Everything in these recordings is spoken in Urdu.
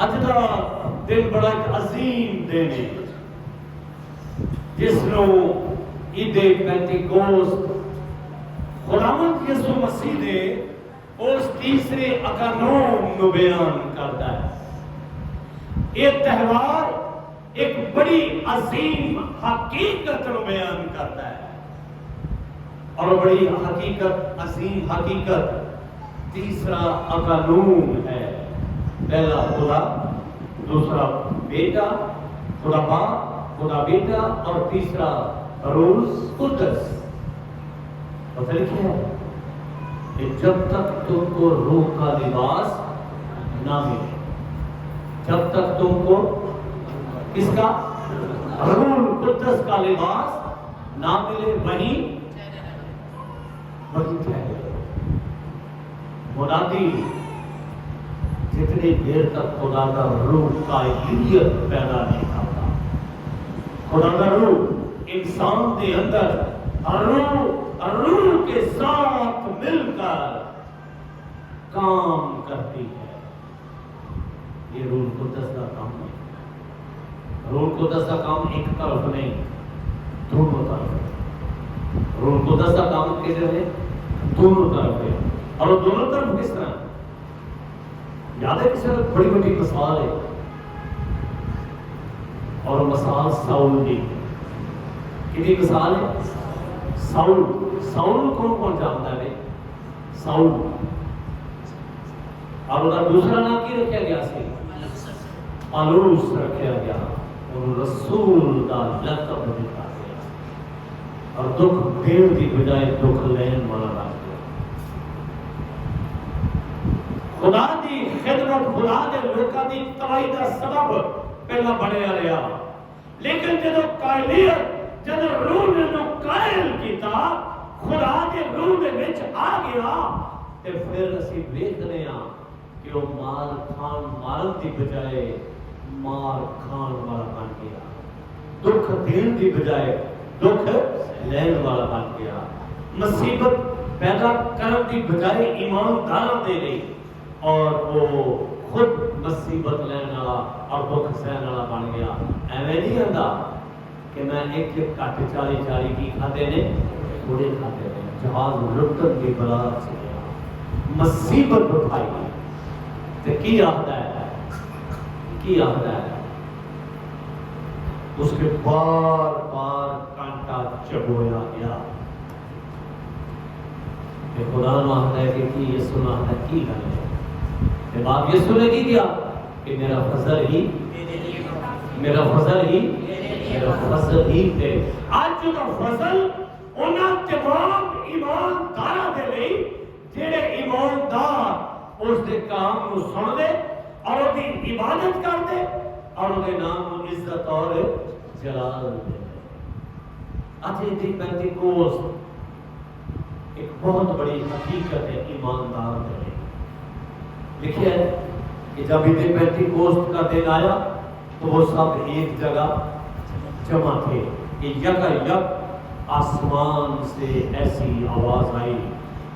اج دا دن بڑا ایک عظیم دن ہے جس نو عید پینتیکوست خداوند یسوع مسیح نے اس تیسرے اکانوم نو بیان کرتا ہے۔ یہ تہوار ایک بڑی عظیم حقیقت نو بیان کرتا ہے، اور بڑی حقیقت، عظیم حقیقت تیسرا اکانوم ہے۔ پہلا خدا، دوسرا بیٹا، خدا باپ، خدا بیٹا، اور تیسرا روح القدس۔ پتہ لکھا ہے کہ جب تک تم کو روح کا لباس نہ ملے، جب تک تم کو کس کا؟ روح القدس کا لباس نہ ملے، وہیں ٹھہرے۔ منادی جتنی دیر تک خدا کا روح قائلیت پیدا نہیں کرتا، خدا کا روح انسان کے اندر روح کے ساتھ مل کر کام کرتی ہے، یہ روح القدس کا کام ہے۔ روح القدس کا کام ایک طرف نہیں، دونوں طرف ہے۔ روح القدس کا کام کدھر ہے؟ دونوں طرف ہے۔ اور وہ دونوں طرف کس طرح؟ یاد ہے کسی وقت بڑی بڑی مثال ہے، اور مثال ساؤل کی کتنی مثال ہے؟ ساؤل کون کون جانتا ہے؟ ساؤل، اور اس کا دوسرا نام کی رکھا گیا سی؟ پالوس رکھا گیا، اور رسول کا لقب دیا گیا، اور دکھ دین کی بجائے دکھ لین والا رکھ گیا۔ خدا دی خدمت، خدا دے لوکاں دی تباہی دا سبب پہلا بنیا رہا، لیکن جدو قائلیت، جدو روح نے نو قائل کیتا، خدا دے روح دے وچ آ گیا، تے پھر اسی ویکھنے ہاں کہ وہ مار کھان مارن دی بجائے مار کھان والا بن گیا، دکھ دین دی بجائے دکھ لین والا بن گیا، مصیبت پیدا کرن دی بجائے ایمانداراں دے لئی، اور وہ خود مصیبت لین والا اور دکھ سہن والا بن گیا۔ ایویں نہیں ہوندا کہ میں ایک کٹ 40 کی کھاتے نے، تھوڑے کھاتے نے، جہاز لٹن کی بلا سے گیا، مصیبت اٹھائی تے کی آخدا ہے؟ کی آخدا ہے؟ اس کے بار بار کانٹا چبویا گیا۔ کہ خدا نے آخدا ہے کہ یہ سنا ہے کی گل ہے؟ کہ باپ یسوع نے کی کیا کہ میرا فضل ہی تے اج دا فضل انہاں تمام ایمانداراں دے لئی جڑے ایماندار اس دے کام نو سن دے اور اس دی عبادت کر دے اور اس دے نام نو عزت اور جلال دے۔ اج دی پینتیکوست ایک بہت بڑی حقیقت ہے ایماندار دے لئی۔ لکھا ہے کہ جب عید پینتیکوست کا دن آیا تو وہ سب ایک جگہ جمع تھے کہ یک آسمان سے ایسی آواز آئی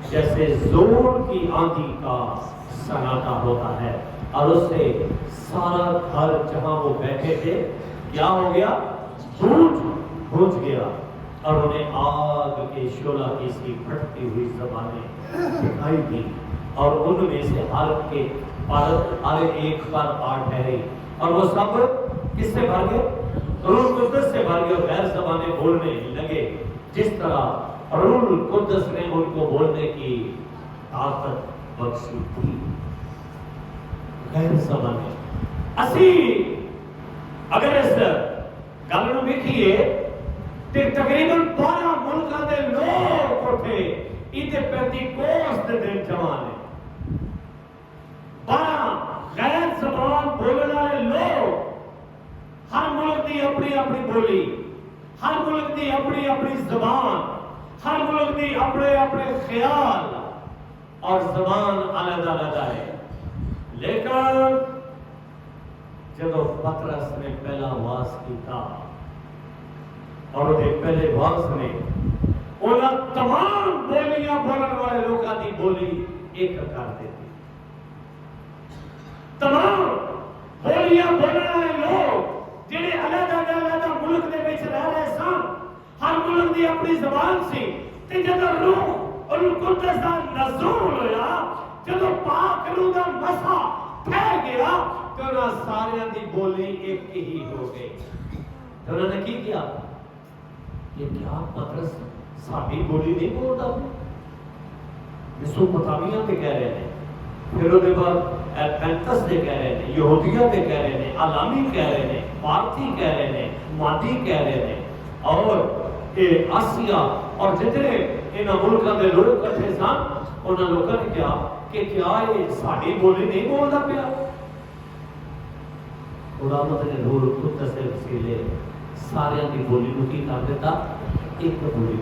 جیسے زور کی آندھی کا سناٹا ہوتا ہے، اور اس سے سارا گھر جہاں وہ بیٹھے تھے کیا ہو گیا؟ بھونج گیا، اور انہیں آگ کے شعلہ کی سی پھٹتی ہوئی زبانیں دکھائی دی، اور ان میں سے ہر ایک پر آ ٹھہرے، اور وہ سب کس سے بھر گئے؟ روح القدس سے بھر گئے، اور غیر زبانیں بولنے لگے جس طرح روح القدس نے ان کو بولنے کی طاقت بخشی تھی۔ غیر زبانیں اسی اگر اس گل نو ویکھیے تے تقریباً 12 ملکاں دے لوگ اٹھے عید پینتیکوست دے دن جمع نے۔ 12 غیر زبان بولنے والے لوگ، ہر ملک دی اپنی اپنی بولی، ہر ملک دی اپنی اپنی زبان، ہر ملک دی اپنے اپنے خیال اور زبان علیحدہ علیحدہ ہے، لیکن جب پطرس نے پہلا واز کیتا اور وہ پہلے واز نے انہاں تمام بولیاں بولن والے لوگوں کی بولی ایک کر دیتی، تمام بولیاں بولنے والے لوگ جڑے علیحدہ ملک دے وچ رہ رہے سن، ہر ملک دی اپنی زبان سی، تے جدوں روح القدس دا نزول ہویا، جدوں پاک روح دا مسا پھیل گیا، تو انہاں سارے دی بولی ایک ہی ہو گئی۔ تو انہوں نے کی کیا؟ یہ کیا پترس ساری بولی نہیں بولتا؟ میسوپوٹامیہ میں کہہ رہے ہیں، پھر وہ بعد پینتس دے کہہ رہے ہیں، یہودیہ دے کہہ رہے ہیں، علامی کہہ رہے ہیں، پارتی کہہ رہے ہیں، مادی کہہ رہے ہیں، اور آسیا اور جتنے ان ملکوں کے لوگ کٹھے سن، انہوں نے لوگوں نے کیا کہ کیا یہ ساری بولی نہیں بولتا پیا؟ خداوند نے روح القدس کے وسیلے سارے کی بولی کو کی کر دیتا، ایک بولی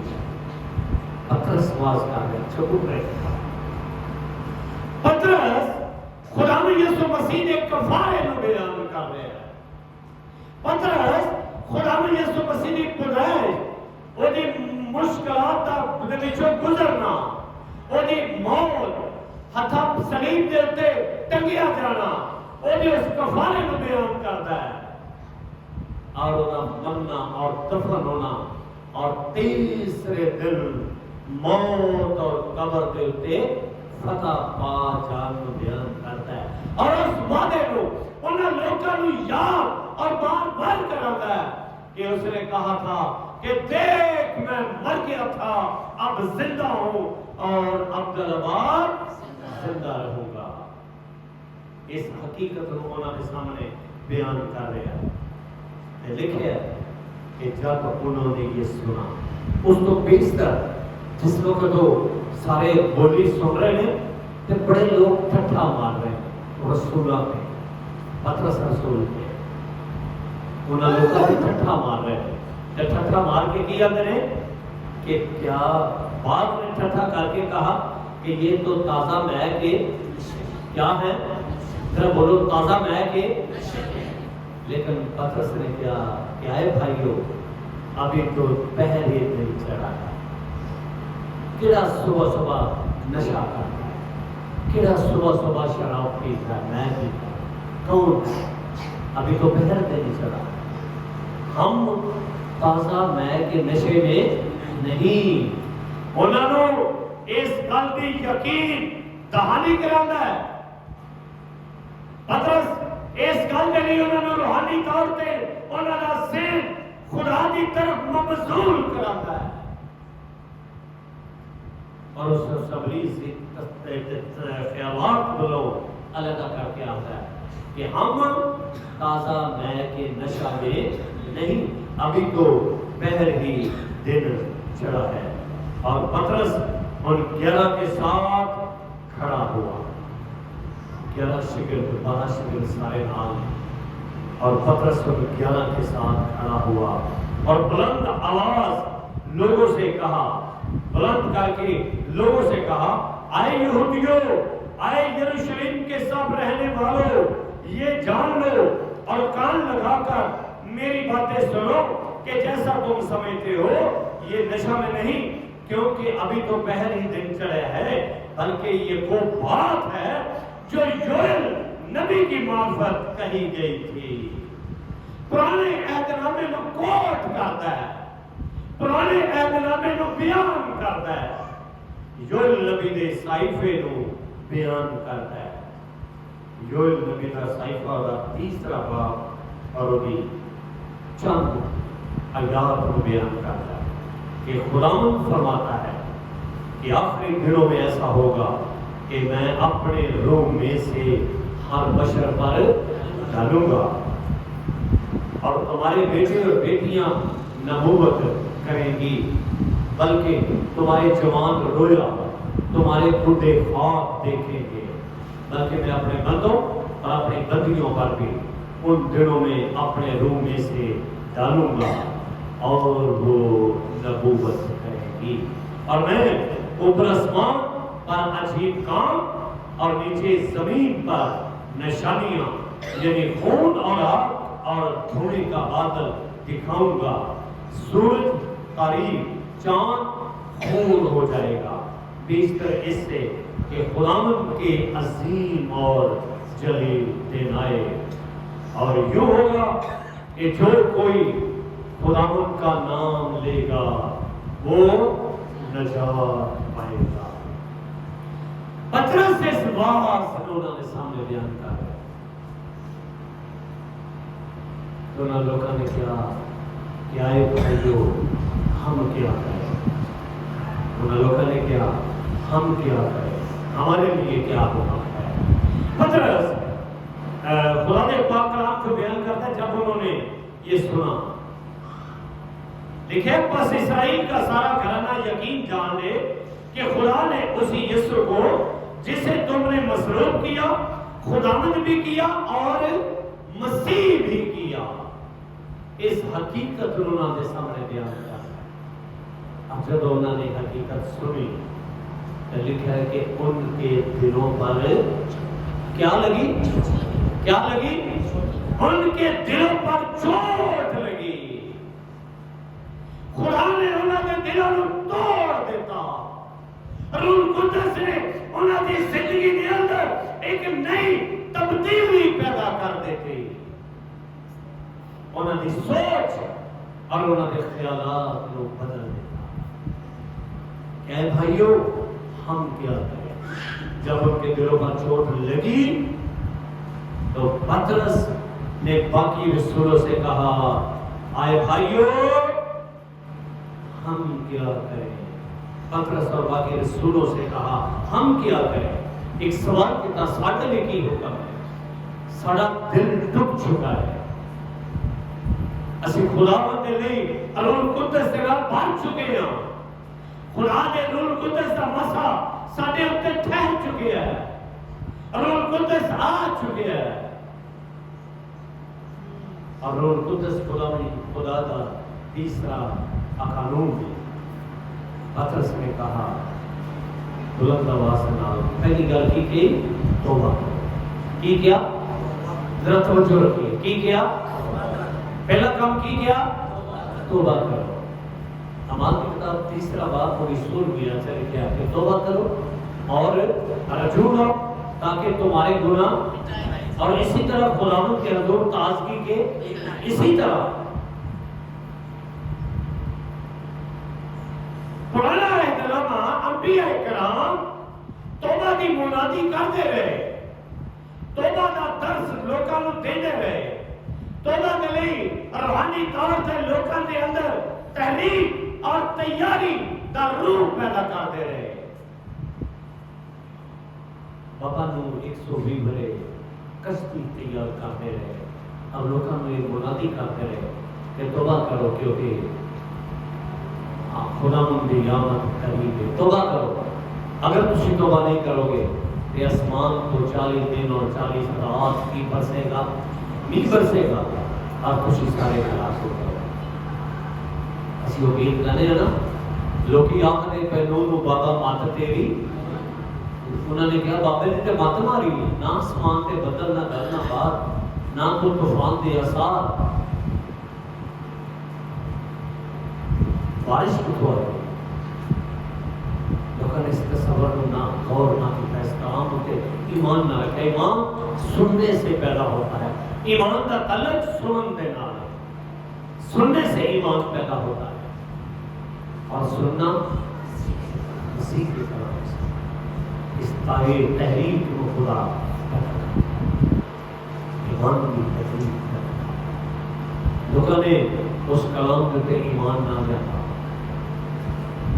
پترس آواز کر رہے چپ رہے۔ پترس خداوند یسوع مسیح نے کفارے کو بیان کر رہے ہیں۔ پترس خداوند یسوع مسیح نے پیدائش، وہ دی مشکلات دا وچوں گزرنا، وہ دی موت، ہتھا صلیب دے اوتے ٹنگیا جانا، وہ دی اس کفارے کو بیان کرتا ہے، اور انہاں مرنا اور دفن ہونا، اور تیسرے دن موت اور قبر دے اوتے فتح پا جان کو بیان کرتا ہے، اور اس وعدے کو انہاں لوگوں کو یاد اور بار بار کراتا ہے کہ اس نے کہا تھا کہ دیکھ میں مر گیا تھا، اب زندہ ہوں اور ابدالآباد زندہ رہوں گا۔ اس حقیقت کو انہوں نے سامنے بیان کر رہا ہے۔ لکھے ہے کہ جب انہوں نے یہ سنا، اس تو بیشتر جس وقت وہ سارے بولی سن رہے ہیں تو بڑے لوگ ٹھٹھا مار رہے ہیں رسولہ پہ، پترس رسول پہ، انہوں نے لوگوں کو ٹھٹھا مار رہے ہیں۔ جب ٹھٹھا مار کے کیا میں نے کہ کیا بعد میں ٹھٹھا کر کے کہا کہ یہ تو تازہ مے کے کیا ہے، ذرا بولو تازہ مے کے، لیکن پترس نے کیا ہے بھائیو، ابھی تو پہر ہی نہیں چڑھا ہے، کیڑا صبح صبح نشہ کرتا ہے، کیڑا صبح صبح شراب پیتا ہے، میں پیتا کون ہے، ابھی تو پہر نہیں چڑھا۔ ہم تازہ مے کے نشے میں نہیں، انہوں نے اس گل کی یقین دہانی کرانا ہے۔ پترس اس گل کے لیے انہوں نے روحانی طور پہ انہوں نے ذہن خدا کی طرف مبذول کراتا ہے، اور اس سے سبری سے خیالات بلو علیحدہ کر کے آتا ہے کہ ہم تازہ مے کے نشہ میں نہیں، ابھی تو پہر ہی دن چڑھا ہے۔ اور پترس ان 11 کے ساتھ کھڑا ہوا، 11 شگرد 12 شگرد سارے نام، اور پترس ان 11 کے ساتھ کھڑا ہوا اور بلند آواز لوگوں سے کہا، بلند کر کے لوگوں سے کہا، آئے یہودیوں، آئے یروشلم کے سب رہنے والوں، یہ جان لو اور کان لگا کر میری باتیں سنو کہ جیسا تم سمجھتے ہو یہ نشہ میں نہیں، کیونکہ ابھی تو پہر ہی دن چڑھے ہے، بلکہ یہ وہ بات ہے جو یوئیل نبی کی معرفت کہی گئی تھی۔ پرانے عہد نامے کو کوٹ کرتا ہے، پرانے عہد نامے کو بیان کرتا ہے، یوئیل نبی دے صحیفے کو بیان کرتا ہے۔ یوئیل نبی کا صحیفہ دا 3 باب اور بھی چند آیات کو بیان کرتا ہے کہ خداوند فرماتا ہے کہ آخری دنوں میں ایسا ہوگا کہ میں اپنے روح میں سے ہر بشر پر ڈالوں گا، اور تمہارے بیٹے اور بیٹیاں نبوت کریں گی، بلکہ تمہارے جوان رویا، تمہارے بڈھے خواب دیکھیں گے، بلکہ میں اپنے بندوں اور اپنی بندیوں پر بھی ان دنوں میں اپنے روح میں سے ڈالوں گا اور وہ نبوت کریں گی، اور میں اوپر آسمان پر عجیب کام اور نیچے زمین پر نشانیاں یعنی خون اور آگ اور دھوئے کا بادل دکھاؤں گا، سورج قریب، چاند خون ہو جائے گا، بیشتر اس سے کہ خداوند کے عظیم اور جلیل دن آئے۔ اور یوں ہوگا کہ جو کوئی خداوند کا نام لے گا وہ نجات پائے گا۔ پترس اس بات انہوں نے سامنے بیان کر دونوں لوگوں نے کیا ہے بھائیو ہم کیا کریں، دونوں لوگوں نے کیا ہم کیا کریں، ہمارے لیے کیا ہونا ہے۔ پترس خدا نے پاک کلام کو بیان کرتا ہے جب انہوں نے یہ سنا، لکھے پس اسرائیل کا سارا گھرانہ یقین جان لے کہ خدا نے اسی یسوع کو جسے تم نے مصلوب کیا خداوند بھی کیا اور مسیح بھی کیا۔ اس حقیقت انہوں نے سامنے بیان کیا۔ اب جب انہوں نے حقیقت سنی تو لکھا ہے کہ ان کے دلوں پر کیا لگی؟ کیا لگی؟ ان کے دلوں پر چوٹ لگی۔ خدا نے انہوں نے دلوں کو توڑ دیتا، روح القدس نے انہوں کی زندگی کے اندر ایک نئی تبدیلی پیدا کر دیتی، انہوں کی سوچ اور انہوں کے خیالات کو بدل دیتا۔ کہ بھائیو ہم کیا کریں؟ جب ان کے دلوں پر چوٹ لگی تو پترس نے باقی رسولوں سے کہا آئے بھائیو ہم کیا کریں؟ پترس اور باقی رسولوں سے کہا ہم کیا کریں؟ ایک سوال کتا ساڑھے لے کی حکم ہے، ساڑھا دل ڈک چکا ہے، اسی خداوند نے نہیں روح القدس سے بھر چکے ہیں، خدا نے روح القدس کا مسا ساڑھے اتے ٹھہر چکے ہیں، روح القدس آ چکے ہیں، اور روح القدس خدا کا تیسرا قانون ہے۔ پترس نے کہا بلند آواز سے نال پہلی گل کی کہ توبہ کی کیا؟ ذرا توجہ رکھیے، کی کیا؟ پہلا کام کی کیا؟ توبہ کرو۔ اعمال کی کتاب تیسرا باب اور رسول میرا سے لکھا کہ توبہ کرو اور رجوع کرو تاکہ تمہارے گناہ اور اسی طرح خداوند کے حضور تازگی کے اسی طرح پرانا احترامہ انبیاء کرام توبہ کی منادی کرتے رہے، توبہ کا درس لوگوں کو دیتے رہے، توبہ کے لیے روحانی طور سے لوگوں کے اندر تحریک اور تیاری کا روح پیدا کرتے رہے۔ بابا نو 120 بھرے کشتی تیار کرتے رہے، اب لوگوں نے منادی کرتے رہے کہ توبہ کرو کیونکہ خداوند کی آمد قریب ہے، توبہ کرو۔ اگر تسی توبہ نہیں کرو گے تو آسمان کو 40 دن اور 40 رات کی برسے گا، نہیں برسے گا اور تسی سارے ہلاک ہو جاؤ گے۔ اسی امید کرنے ہیں نا لوکی آخر پہ نو بابا مات تیری، انہوں نے کہا بابے نے تے مات ماری نہ آسمان تے بدل نہ گل نہ بات نہ کوئی طوفان دے اثار، بارش کتوں آ گئی؟ لوگوں نے اس تصور نہ غور نہ کیا، اس کام ہوتے ایمان نہ رکھا۔ ایمان سننے سے پیدا ہوتا ہے، ایمان کا تعلق سنن دے نال ہے، سننے سے ایمان پیدا ہوتا ہے اور سننا مسیح کی طرف سے اس تحریک کو خدا ایمان کی تحریک کرتا۔ لوگوں نے اس کلام کے اوپر ایمان نہ رکھا،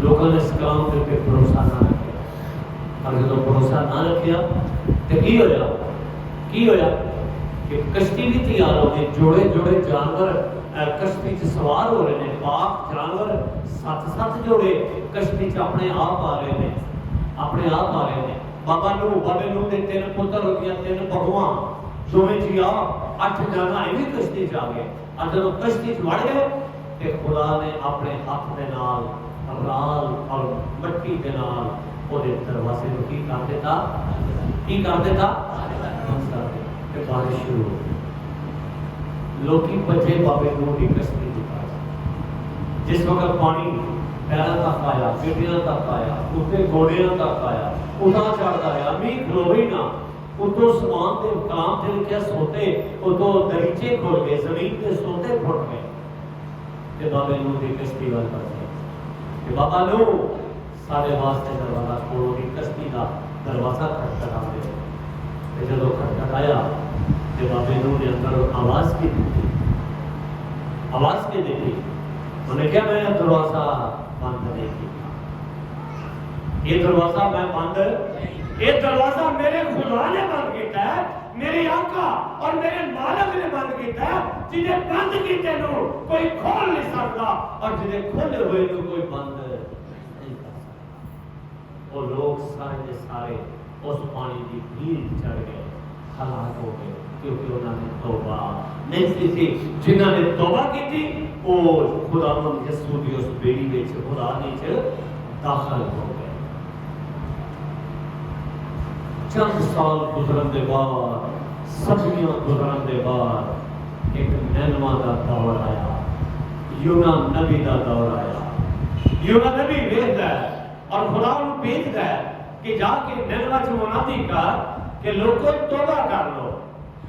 لوگوں نے اس کلام کے اوپر بھروسہ نہ رکھا، اور جب بھروسہ نہ رکھیا تو کی ہویا؟ کی ہویا کہ کشتی بھی تیار ہو گئی، جوڑے جوڑے جانور کشتی سے سوار ہو رہے ہیں، پاک جانور ساتھ ساتھ جوڑے کشتی سے اپنے آپ آ رہے ہیں، اپنے آپ آ رہے ہیں۔ بابا نو دے 3 پتر ہو گیا، 3 بہواں دوویں جی آ 8 جانا ایویں کشتی چ آ گئے، اور جب کشتی چ وڑ گئے کہ خدا نے اپنے ہاتھ دے نال رال اور مٹی دے نال وہ دروازے کو کی کر دیتا، کی کر دیتا، بند کر دیتا کہ بارش شروع ہو گئی۔ لوکی بچے بابے نو کی کشتی کی پاس، جس وقت پانی پیروں تک آیا، پیٹیاں تک آیا، اتنے گوڑیاں تک آیا، اٹھا چڑھتا ہے، امی کھلوئی نہ اتوں سمان کے کلام سے لکھا سوتے اتوں دریچے کھل گئے زمین کے سوتے پھٹ گئے کہ بابے نوح کی کشتی وال پڑ گئے کہ بابا نوح سارے واسطے دروازہ کھولو کی کشتی کا دروازہ کھٹکھٹا دے جب کھٹکھٹایا کہ بابے نوح نے اندر آواز کی دی آواز کی دی انہوں نے کیا میں دروازہ بند نہیں کیا یہ دروازہ میں بند یہ دروازہ میرے خدا نے بند کیتا ہے میری آقا اور میرے مالک نے بند کیتا ہے جنہیں بند کیتے نو کوئی کھول نہیں سکتا اور جنہیں کھولے ہوئے نو کوئی بند نہیں کر سکتا وہ لوگ سارے کے سارے اس پانی کی بھیڑ چڑھ گئے ہلاک ہو گئے کیونکہ انہوں نے توبہ نہیں کی تھی جنہوں نے توبہ کی تھی وہ خدا مند یسوع دی اس بیڑی وچ خدا نے داخل ہو گئے چند سال گزرن دے بعد صدیاں گزرن دے بعد ایک نینوا دا دور آیا یونا نبی دا دور آیا یونا نبی ویکھدا ہے اور خدا انہوں بھیجدا ہے کہ جا کے نینوا چ منادی کر کہ لوگوں توبہ کر لو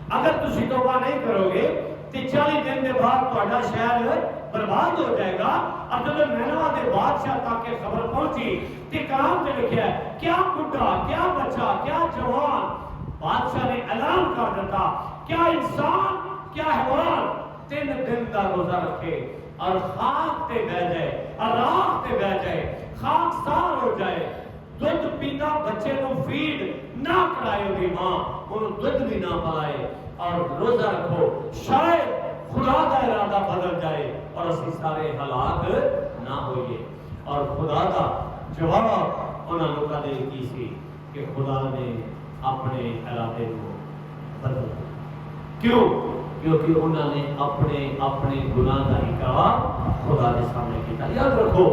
اگر تسی توبہ نہیں کرو گے تو 40 دن کے بعد تہاڈا شہر برباد ہو جائے گا اور جب نینوا دے بادشاہ تک کے خبر پہنچی کہ کلام میں لکھا ہے کیا بڈھا کیا بچہ کیا جوان بادشاہ نے اعلان کر دیتا کیا انسان کیا حیوان 3 دن کا روزہ رکھے اور خاک تے بہ جائے اور راکھ تے بہ جائے خاک سار ہو جائے دودھ پیتا بچے کو فیڈ نہ کرائے ہوگی ماں انہوں دودھ بھی نہ پلائے اور روزہ رکھو شاید خدا کا ارادہ بدل جائے اور اسی سارے ہلاک نہ ہوئے اور خدا کا جواب انہوں لوگوں نے کی سی کہ خدا نے اپنے ارادے کو بدل کیوں کیونکہ انہوں نے اپنے گناہ کا اقرار خدا کے سامنے کیا یاد رکھو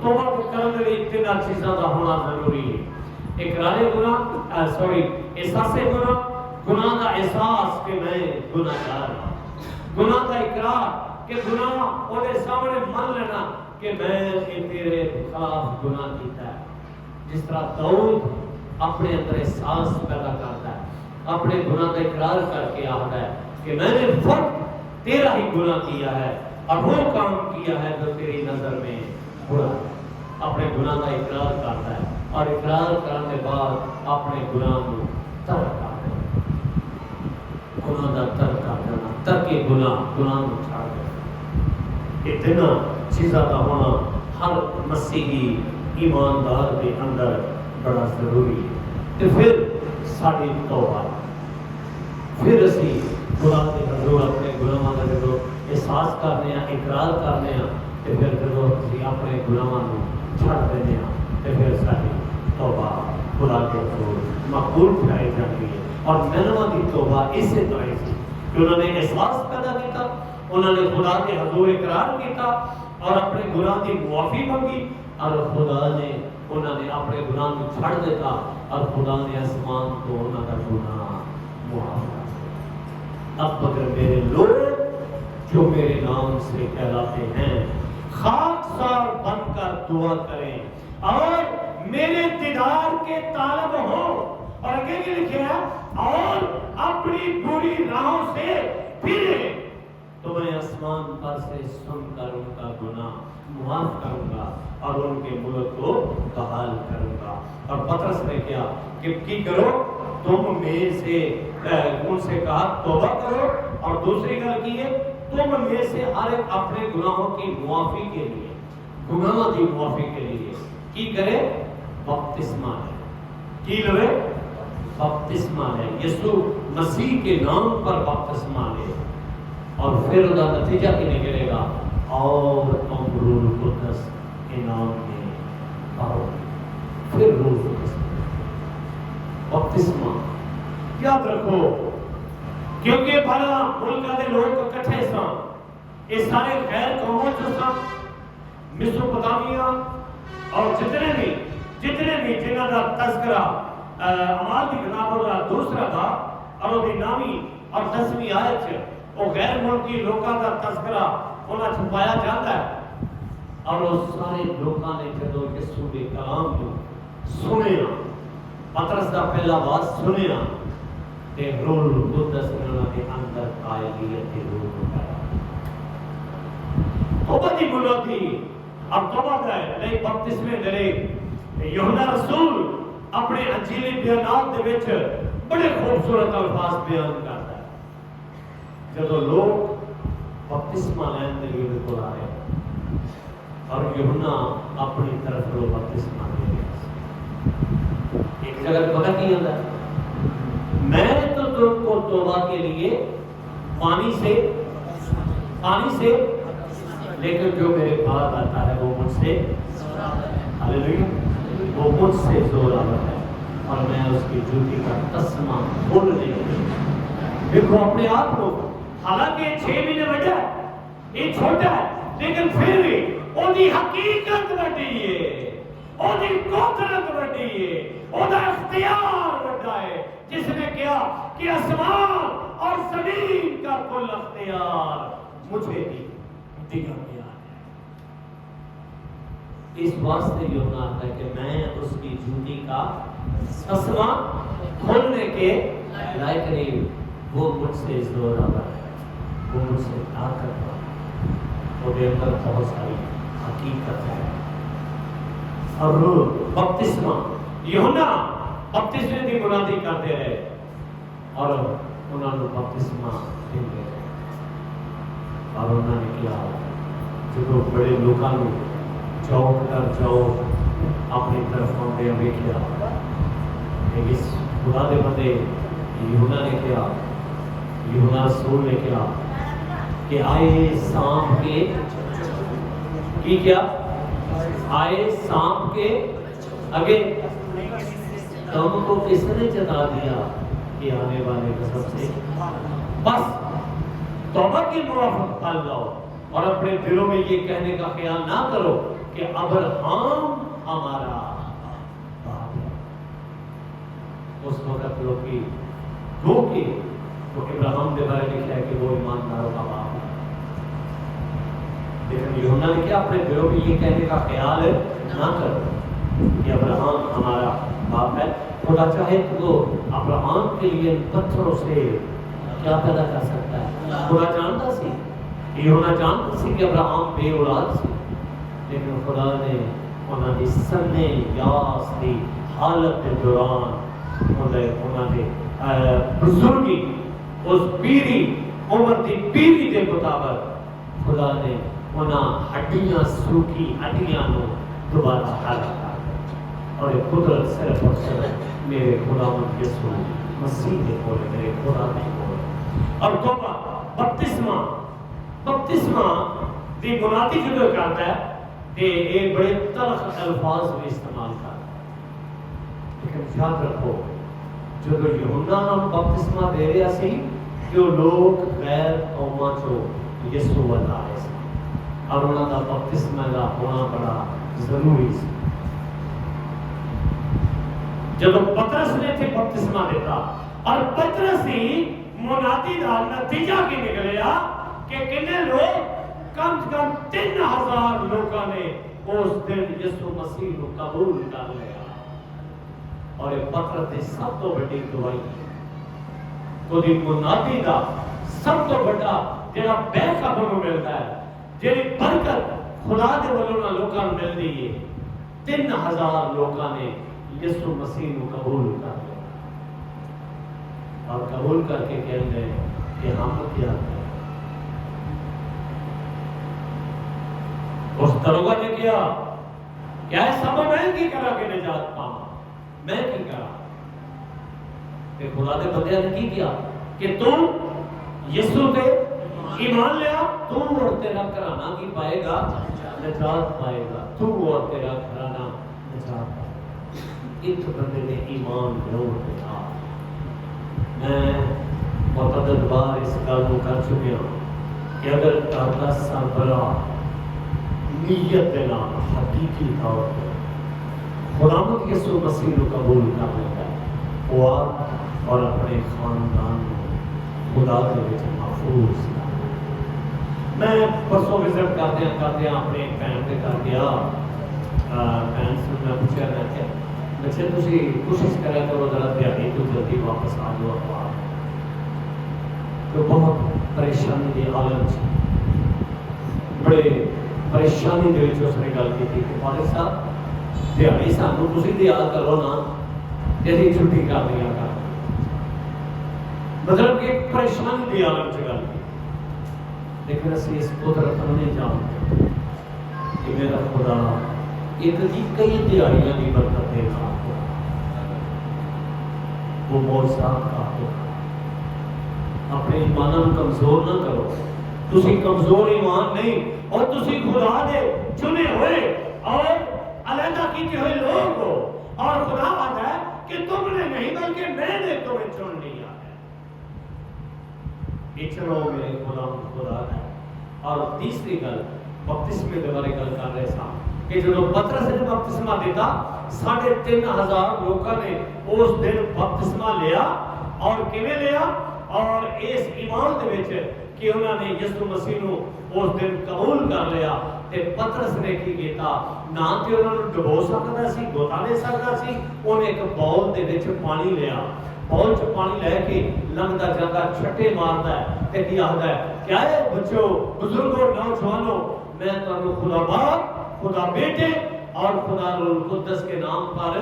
توبہ کرنے کے لیے 3 چیزوں کا ہونا ضروری ہے اقرار گناہ احساس گناہ کا احساس کہ میں گناہ گار ہوں گناہ کا اقرار کہ گناہ اور سامنے مان لینا کہ میں تیرے خلاف گناہ کیتا ہے جس طرح داؤد اپنے اندر احساس پیدا کرتا ہے اپنے گناہ کا اقرار کر کے آتا ہے کہ میں نے فقط تیرا ہی گناہ کیا ہے اور وہ کام کیا ہے جو تیری نظر میں برا ہے اپنے گناہ کا اقرار کرتا ہے اور اقرار کرنے کے بعد اپنے گناہ کو ترک کرتا ہے گناہ کا ترک کرنا ترک گناہ کو چھاڑ دینا اتنا چیزوں کا ہونا ہر مسیحی ایماندار کے اندر بڑا ضروری ہے تو پھر ساری توبہ پھر اسی خدا کے حضور اپنے گناہاں کا جو احساس کرنے ہیں اقرار کرنے ہیں تو پھر جب اسی اپنے گناہاں کو چھڑ دینے ہیں تو پھر ساری توبہ خدا کے حضور مقبول ٹھہرائی جاتی ہے اور نینوا کی توبہ اس سے طرح تھی کہ انہوں نے احساس پیدا کیا انہوں نے خدا کے حضور اقرار کیا اور اپنے گناہ کی معافی مانگی اور خدا نے انہوں نے اپنے گناہ کو چھڑ دیتا اور خدا نے آسمان کو انہوں کا گناہ معاف کر دیا اب اگر میرے لوگ جو میرے نام سے کہلاتے ہیں خاکسار بن کر دعا کریں اور میرے دیدار کے طالب ہوں اور آگے یہ لکھا ہے اور اپنی بری راہوں سے پھریں تو میں آسمان پر سے سن کر ان کا گناہ معاف کروں گا اور ان کے ملک کو بحال کروں گا اور پترس نے کیا کہ کی کرو تم میں سے ان سے کہا توبہ کرو اور دوسری گل کی ہے تم میں سے ہر ایک اپنے گناہوں کی معافی کے لیے گناہوں کی معافی کے لیے کی کرے بپتسمہ ہے کی لے بپتسمہ ہے یسوع مسیح کے نام پر بپتسمہ لے اور پھر اس کا نتیجہ کنے کرے گا اور تم روح القدس کے نام میں پاؤ پھر روح القدس بپتسمہ یاد رکھو کیونکہ بھلا ملکہ دے لوگ اکٹھے سن یہ سارے غیر قوموں جو سن میسوپوٹامیہ اور جتنے بھی جنہاں کا تذکرہ اعمال کی کتاب کا دوسرا تھا اور وہ نامی اور 10ویں آیت وہ غیر ملکی لوگوں کا تذکرہ انہاں چھپایا جاتا ہے اور وہ سارے لوگوں نے جدو یسوع کے کلام کو سنیا پترس کا پہلا بات سنیا تے روح القدس نے انہاں دے اندر قائلیت دی روح پیدا توبہ دی منادی اب توبہ کرے لئی بپتسمے لے یوحنا رسول اپنے انجیلی بیانات دے وچ بڑے خوبصورت الفاظ بیان کرتا ہے جب لوگ بپتسمہ لین دے لیے بلا رہے اور یوحنا اپنی طرف لو بپتسمہ لے رہے ایک جگہ پتہ کی ہوتا ہے میں تو تم کو توبہ کے لیے پانی سے لیکن جو میرے بعد آتا ہے وہ مجھ سے ہاللیلویا وہ مجھ سے زور آتا ہے اور میں اس کی جوتی کا تسمہ کھول نہیں دیکھو اپنے آپ کو حالانکہ 6 مہینے بڑا ہے یہ چھوٹا ہے لیکن پھر بھی وہ دی حقیقت بڑی ہے وہ دی قدرت بڑی ہے وہ دا اختیار بڑا ہے جس نے کیا کہ آسمان اور زمین کا کل اختیار مجھے دیا گیا ہے اس واسطے یوحنا آتا ہے کہ میں اس کی جوتی کا تسمہ کھولنے کے لائق نہیں وہ مجھ سے زور آتا ہے وہ مجھ سے طاقت وہ دے اندر بہت ساری حقیقت ہے اور بپتسمہ یوحنا بپتسمے دی منادی کرتے رہے اور انہوں نے بپتسمہ دیندے رہے اور انہوں نے کیا جو بڑے لوگوں نے چوک در چوک اپنی طرف آتے ہوئے کیا اس خدا دے بندے یوحنا نے کیا یوحنا رسول نے کیا کہ آئے سانپ کے کی کیا آئے سانپ کے آگے تم کو کس نے جتا دیا کہ آنے والے قسم سے بس توبہ کی موافق پال لاؤ اور اپنے دلوں میں یہ کہنے کا خیال نہ کرو کہ ابراہیم ہمارا باپ ہے اس وقت لوگ کی گو کی وہ ابراہیم کے بارے میں لکھا ہے کہ وہ ایمانداروں کا باپ ہے لیکن یوحنا نے کیا اپنے دلوں میں یہ کہنے کا خیال نہ کرو کہ ابراہیم ہمارا باپ ہے خدا چاہے تو ابراہیم کے لیے پتھروں سے کیا پیدا کر سکتا ہے خدا جانتا سی یوحنا جانتا سی کہ ابراہیم بے اولاد سی لیکن خدا نے انہوں نے سنے یاس دی حالت کے دوران انہوں نے بزرگی اس پیری عمر دی پیری کے مطابق خدا نے انہاں ہڈیاں سوکھی ہڈیاں نو دوبارہ حالت اور قدرت صرف اور صرف میرے خداوند یسوع مسیح کے کول میرے خدا کے کول اور توبہ بپتسمہ دی منادی جو کرتا ہے کہ ایک بڑے تلخ الفاظ میں استعمال کرتا ہے لیکن یاد رکھو جو یوحنا ہم بپتسمہ دے رہا سی جو لوگ غیر قوماں چو یسوع ودا رہے سی اور انہاں دا بپتسمہ دا ہونا بڑا ضروری سی جب پترس نے تھے بپتسمہ دیتا اور پترس ہی منادی دا نتیجہ کی نکلیا کہ کنے لوگ کم سے کم 3000 لوگوں نے اس دن یسوع مسیح کو قبول کر لیا اور پترس نے سب تو بڑی دعائی تو دی منادی دا سب تو بڑا جڑا بیک اپ نو ملتا ہے جڑی برکت خدا دے ولوں لوکاں نوں ملدی ہے 3000 لوگوں نے یسوع مسیح کو قبول کر لیا اور قبول کر کے کہہ رہے کہ ہم کیا کریں اس دروگا نے کیا کیا ہے سب میں کی کرا کے نجات پاؤں میں کی کرا کہ خدا دے بندے نے کی کیا کہ تم یسوع تے ایمان لیا تو اور تیرا گھرانہ کی پائے گا نجات پائے گا تو اور تیرا گھرانہ نجات پائے گا ایک بندے نے ایمان ضرور دیا میں متعدد بار اس گل کو کر چکے ہوں کہ اگر تہاڈا سربراہ نیت کے نام حقیقی طور پر خداوند یسوع مسیح کو قبول کر لیتا ہے وہ اور اپنے خاندان کو خدا کے وچ محفوظ میں پرسوں وزٹ کرتے ہیں اپنے بہن کے گھر گیا بہن سے میں پوچھا میں کہ بچے تسی کوشش کریا کرو ذرا دیہاڑی تو جلدی واپس آ جاؤ تو بہت پریشانی کے عالم سے بڑے پریشانی کے اس نے گل کی کہ فالد صاحب دیہڑی سانو تسی دیا کرو نا یہی چھٹی کر دیا کر مطلب کہ پریشانی کے عالم سے گل کی لیکن اسی اس قدرت نہیں جانتے کہ میرا خدا ایک جی کئی دیہڑیاں کی برکت دے گا وہ مول صاحب کا اپنے ایمان کو کمزور نہ کرو تسی کمزور ایمان نہیں اور تسی خدا دے چنے ہوئے اور علیحدہ کیتے ہوئے لوگ ہو اور خدا آتا ہے کہ تم نے نہیں بلکہ میں نے تمہیں چن لیا ہے یہ چلو میرے خدا ہے اور تیسری گل بپتسمے کے بارے گل کر رہے سا کہ جب پترس نے بپتسمہ دیتا 3,500 لوگوں نے اس دن بپتسمہ لیا اور کیویں لیا اور اس ایمان دے وچ کہ انہوں نے یسوع مسیح نو اس دن قبول کر لیا تے پترس نے کی کیتا نہ تے انہوں نے ڈبو سکدا سی گوتا لے سکدا سی انہیں ایک باؤل دے وچ پانی لیا باؤل چ پانی لے کے لنگدا جاندا چھٹے ماردا ہے تے کی آخدا ہے کیا ہے بچو بزرگوں نوجوانوں میں تانوں خدا باپ خدا بیٹے اور خدا روح القدس کے نام پر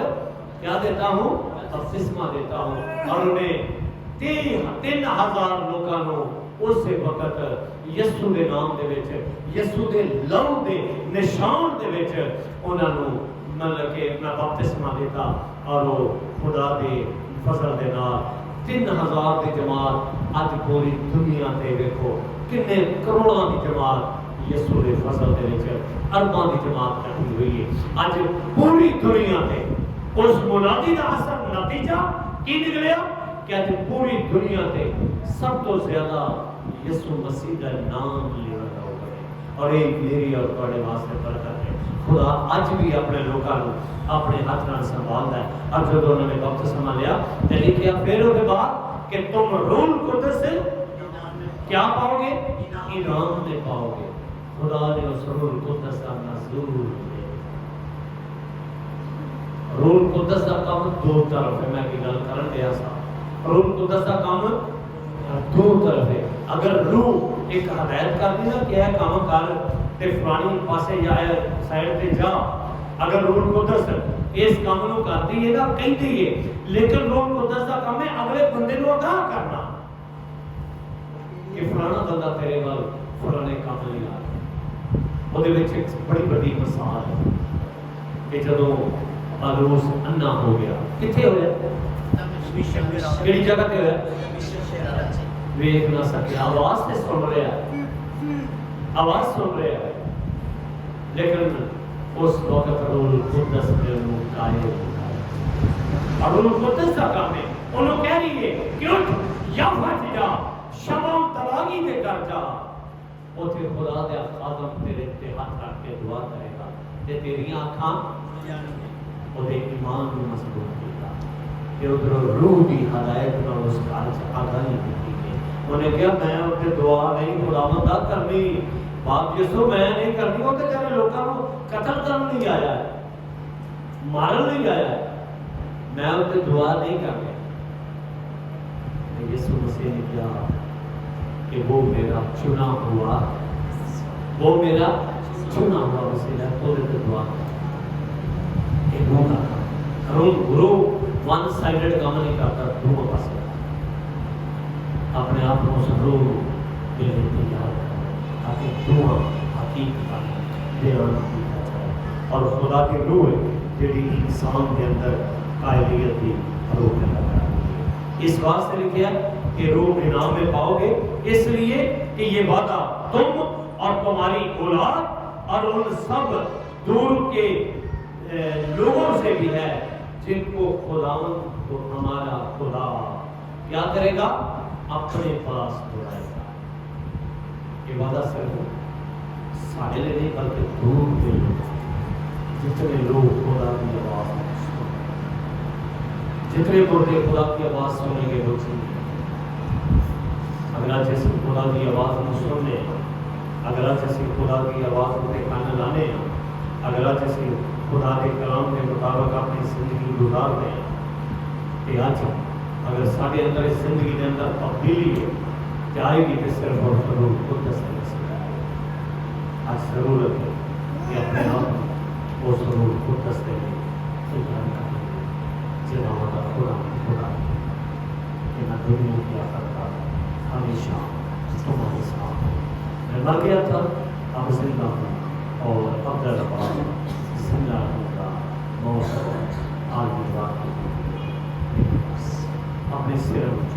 کیا دیتا ہوں بپتسمہ دیتا ہوں اور انہیں 3,000 لوگوں اس وقت یسوع دے نام دے وچ یسوع دے لہو دے نشان دے وچ انہاں نو مطلب کہ اپنا بپتسمہ دیتا اور وہ خدا دے فضل دے نال 3,000 دی جماعت اج پوری دنیا تے دیکھو کنے کروڑاں دی جماعت یسوع دے فضل دے وچ ارباں دی جماعت کٹھی ہوئی ہے اج پوری دنیا تے اس منادی دا اثر نتیجہ کی نکلیا کہ اج پوری دنیا تے سب تو زیادہ یسوع مسیح کا نام لینا ہو گئے اور یہ میری اور تھوڑے واسطے برکت ہے خدا اج بھی اپنے لوگوں کو اپنے ہاتھ نال سنبھالتا ہے اور جب انہوں نے بپتسمہ لیا تے لکھیا پھر اس کے بعد کہ تم روح القدس سے کیا پاؤ گے انعام میں پاؤ گے خدا نے اس روح القدس کا نزول روح القدس کا کام دو طرف ہے میں کی گل کرن دیا سا روح القدس کا کام دو طرف ہے اگر روح ایک ہدایت کر دی نا کہ ہے کام کر تے فلانی پاسے یا سائڈ تے جا اگر روح القدس اس کام نو کرتی ہے نا کہندی ہے لیکن روح القدس کا کام ہے اگلے بندے نو آگاہ کرنا کہ فلانا بندہ تیرے وال فلانے کام نہیں آ رہا وہ دے وچ ایک بڑی بڑی مثال ہے کہ جدوں پالوس انا ہو گیا کتھے ہویا کیڑی جگہ تے ہویا ویکھ نہ سکیا آواز تے سن رہا ہے آواز سن رہا ہے لیکن اس وقت روح القدس نے انہوں قائل اور روح القدس کا کام ہے انہوں کہہ رہی ہے کہ اٹھ یا پھٹ جا شمام تلاگی دے کر جا اوتھے خدا دے خادم تیرے تے ہاتھ رکھ کے دعا کرے گا تے تیری آنکھاں اور ایمان کو مضبوط کیتا کہ ادھر روح دی ہدایت نہ اس کار سے آگاہی کی ہے انہیں کہا میں اپنے دعا نہیں خداوند کرنی باپ یسوع میں نہیں کرنی وہ کہ تیرے لوگوں کو قتل کرنے نہیں آیا ہے مارن نہیں آیا ہے میں اپنے دعا نہیں کرنی یسوع مسیح نے کہا کہ وہ میرا چنا ہوا وسیلہ تو دعا روح ون سائیڈڈ کام نہیں کرتا دونوں پاسے اپنے آپ کو روح کے لیے تیار تاکہ دعا حقیقت بیان کیا جائے اور خدا کی روح جڑی انسان کے اندر قائلیت کی روح میں لگا اس واسطے لکھا کہ روح انعام میں پاؤ گے اس لیے کہ یہ وعدہ تم اور تمہاری اولاد اور ان سب دور کے لوگوں سے بھی ہے جن کو خداوند کو ہمارا خدا کیا کرے گا اپنے پاس بلائے گا یہ وعدہ صرف ساڑھے لے نہیں بلکہ دور کے لوگ جتنے لوگ خدا کی آواز جتنے مردے خدا کی آواز سنیں گے وہ سنیں گے اگر جیسے خدا کی آواز کو سننے اگر جیسے خدا کی آواز کو کان لانے اگر جیسے خدا کے کلام کے مطابق اپنی زندگی گزار دیں کہ آج اگر سارے اندر اس زندگی کے اندر تبدیلی ہے جائے گی تو صرف اور ضرور خود تسلی سے آج ضرورت ہے کہ اپنے آپ وہ ضرور خود تسلی جناب کا خدا کہ میں دنیا کیا کرتا ہمیشہ تمہارے ساتھ میں مر گیا تھا اب زندہ ہوں اور اب دربار زندہ ہوگا موت آج بھی بات اپنے صرف